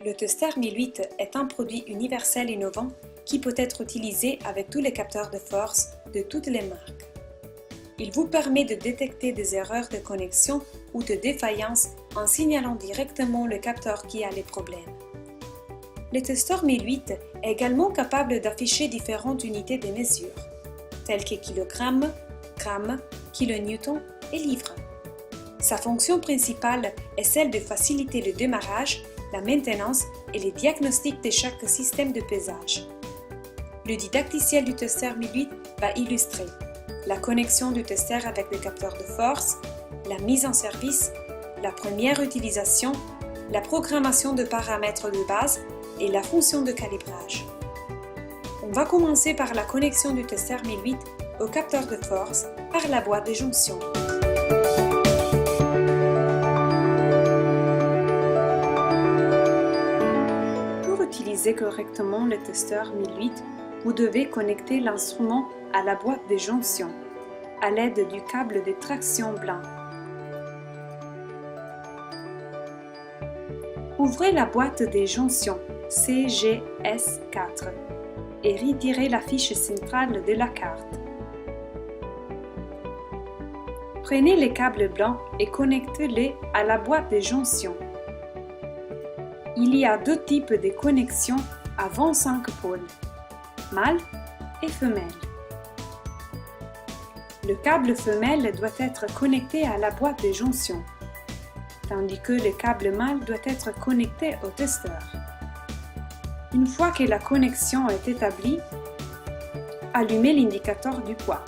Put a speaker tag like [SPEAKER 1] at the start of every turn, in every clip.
[SPEAKER 1] Le Tester 1008 est un produit universel innovant qui peut être utilisé avec tous les capteurs de force de toutes les marques. Il vous permet de détecter des erreurs de connexion ou de défaillance en signalant directement le capteur qui a les problèmes. Le Tester 1008 est également capable d'afficher différentes unités de mesure, telles que kilogrammes, grammes, kilonewtons et livres. Sa fonction principale est celle de faciliter le démarrage, la maintenance et les diagnostics de chaque système de pesage. Le didacticiel du Tester 1008 va illustrer la connexion du tester avec le capteur de force, la mise en service, la première utilisation, la programmation de paramètres de base et la fonction de calibrage. On va commencer par la connexion du Tester 1008 au capteur de force par la boîte de jonction. Pour utiliser correctement le Tester 1008, vous devez connecter l'instrument à la boîte de jonction à l'aide du câble de traction blanc. Ouvrez la boîte de jonction CGS4 et retirez la fiche centrale de la carte. Prenez les câbles blancs et connectez-les à la boîte de jonction. Il y a deux types de connexions à 25 pôles, mâle et femelle. Le câble femelle doit être connecté à la boîte de jonction, tandis que le câble mâle doit être connecté au testeur. Une fois que la connexion est établie, allumez l'indicateur du poids.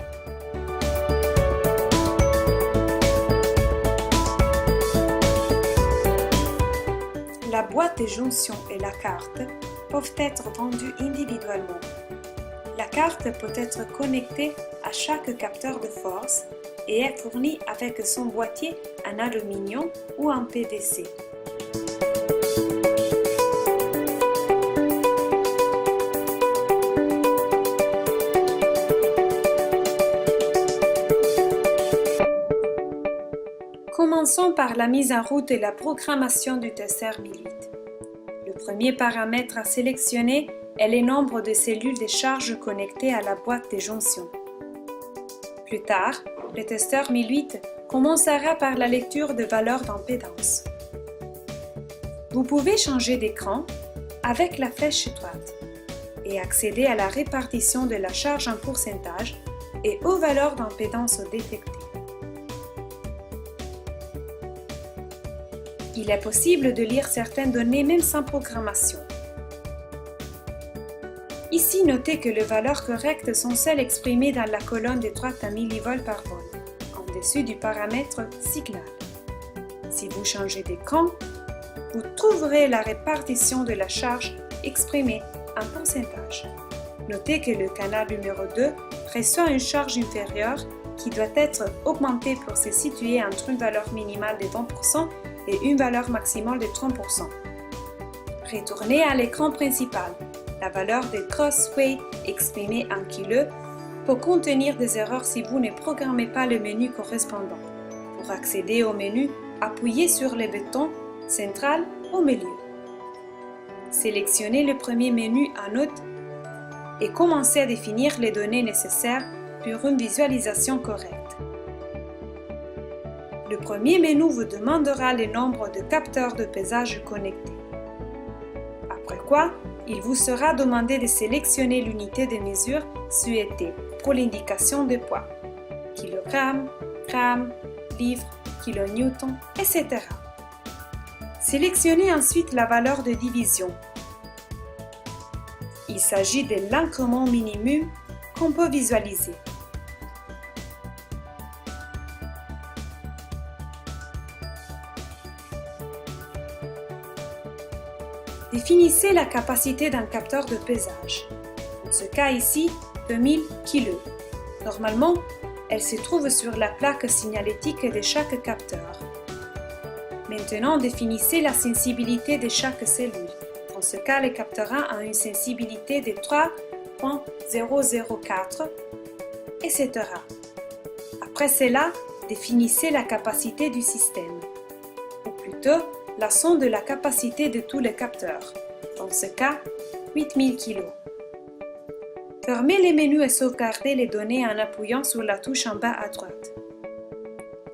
[SPEAKER 1] La boîte de jonction et la carte peuvent être vendues individuellement. La carte peut être connectée à chaque capteur de force et est fournie avec son boîtier en aluminium ou en PVC. Commençons par la mise en route et la programmation du Tester 1008. Le premier paramètre à sélectionner est le nombre de cellules de charge connectées à la boîte de jonction. Plus tard, le Tester 1008 commencera par la lecture de valeurs d'impédance. Vous pouvez changer d'écran avec la flèche droite et accéder à la répartition de la charge en pourcentage et aux valeurs d'impédance détectées. Il est possible de lire certaines données même sans programmation. Ici, notez que les valeurs correctes sont celles exprimées dans la colonne de droite en millivolts par volt, en dessus du paramètre signal. Si vous changez d'écran, vous trouverez la répartition de la charge exprimée en pourcentage. Notez que le canal numéro 2 reçoit une charge inférieure qui doit être augmentée pour se situer entre une valeur minimale de 20% et une valeur maximale de 30%. Retournez à l'écran principal. La valeur de gross weight exprimée en kg peut contenir des erreurs si vous ne programmez pas le menu correspondant. Pour accéder au menu, appuyez sur le bouton central au milieu. Sélectionnez le premier menu en haut et commencez à définir les données nécessaires pour une visualisation correcte. Le premier menu vous demandera le nombre de capteurs de pesage connectés. Après quoi, il vous sera demandé de sélectionner l'unité de mesure souhaitée pour l'indication de poids, kilogramme, gramme, livre, kilonewton, etc. Sélectionnez ensuite la valeur de division. Il s'agit de l'incrément minimum qu'on peut visualiser. Définissez la capacité d'un capteur de pesage. Dans ce cas ici, 2000 kg. Normalement, elle se trouve sur la plaque signalétique de chaque capteur. Maintenant, définissez la sensibilité de chaque cellule. Dans ce cas, le capteur 1 a une sensibilité de 3.004, etc. Après cela, définissez la capacité du système, ou plutôt la somme de la capacité de tous les capteurs, dans ce cas 8000 kg. Fermez les menus et sauvegardez les données en appuyant sur la touche en bas à droite.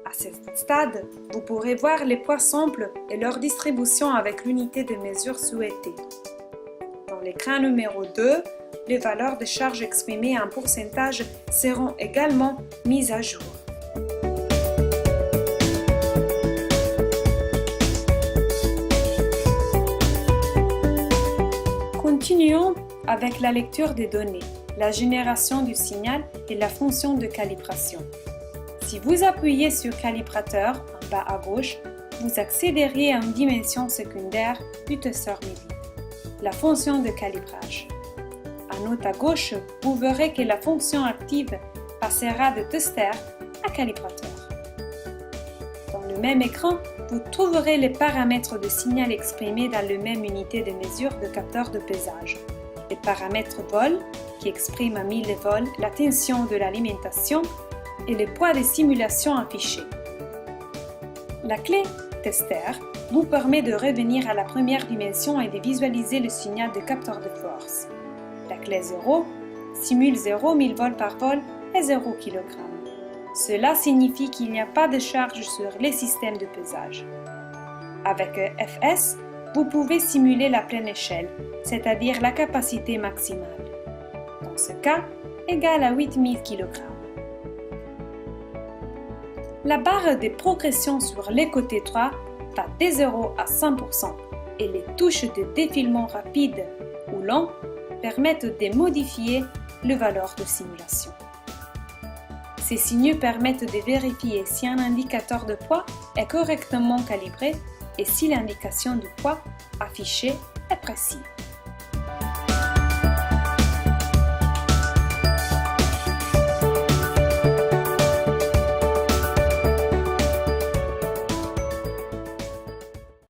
[SPEAKER 1] À ce stade, vous pourrez voir les poids simples et leur distribution avec l'unité de mesure souhaitée. Dans l'écran numéro 2, les valeurs de charge exprimées en pourcentage seront également mises à jour. Continuons avec la lecture des données, la génération du signal et la fonction de calibration. Si vous appuyez sur Calibrateur en bas à gauche, vous accéderiez à une dimension secondaire du testeur MIDI, la fonction de calibrage. En haut à gauche, vous verrez que la fonction active passera de testeur à calibrateur. Dans le même écran, vous trouverez les paramètres de signal exprimés dans la même unité de mesure de capteur de pesage. Les paramètres vol, qui expriment à 1000 volts la tension de l'alimentation, et le poids de simulation affiché. La clé Tester vous permet de revenir à la première dimension et de visualiser le signal de capteur de force. La clé 0 simule 0 1000 volts par vol et 0 kg. Cela signifie qu'il n'y a pas de charge sur les systèmes de pesage. Avec FS, vous pouvez simuler la pleine échelle, c'est-à-dire la capacité maximale. Dans ce cas, égale à 8000 kg. La barre de progression sur les côtés droits va de 0 à 100% et les touches de défilement rapide ou lent permettent de modifier les valeurs de simulation. Ces signaux permettent de vérifier si un indicateur de poids est correctement calibré et si l'indication du poids affiché est précise.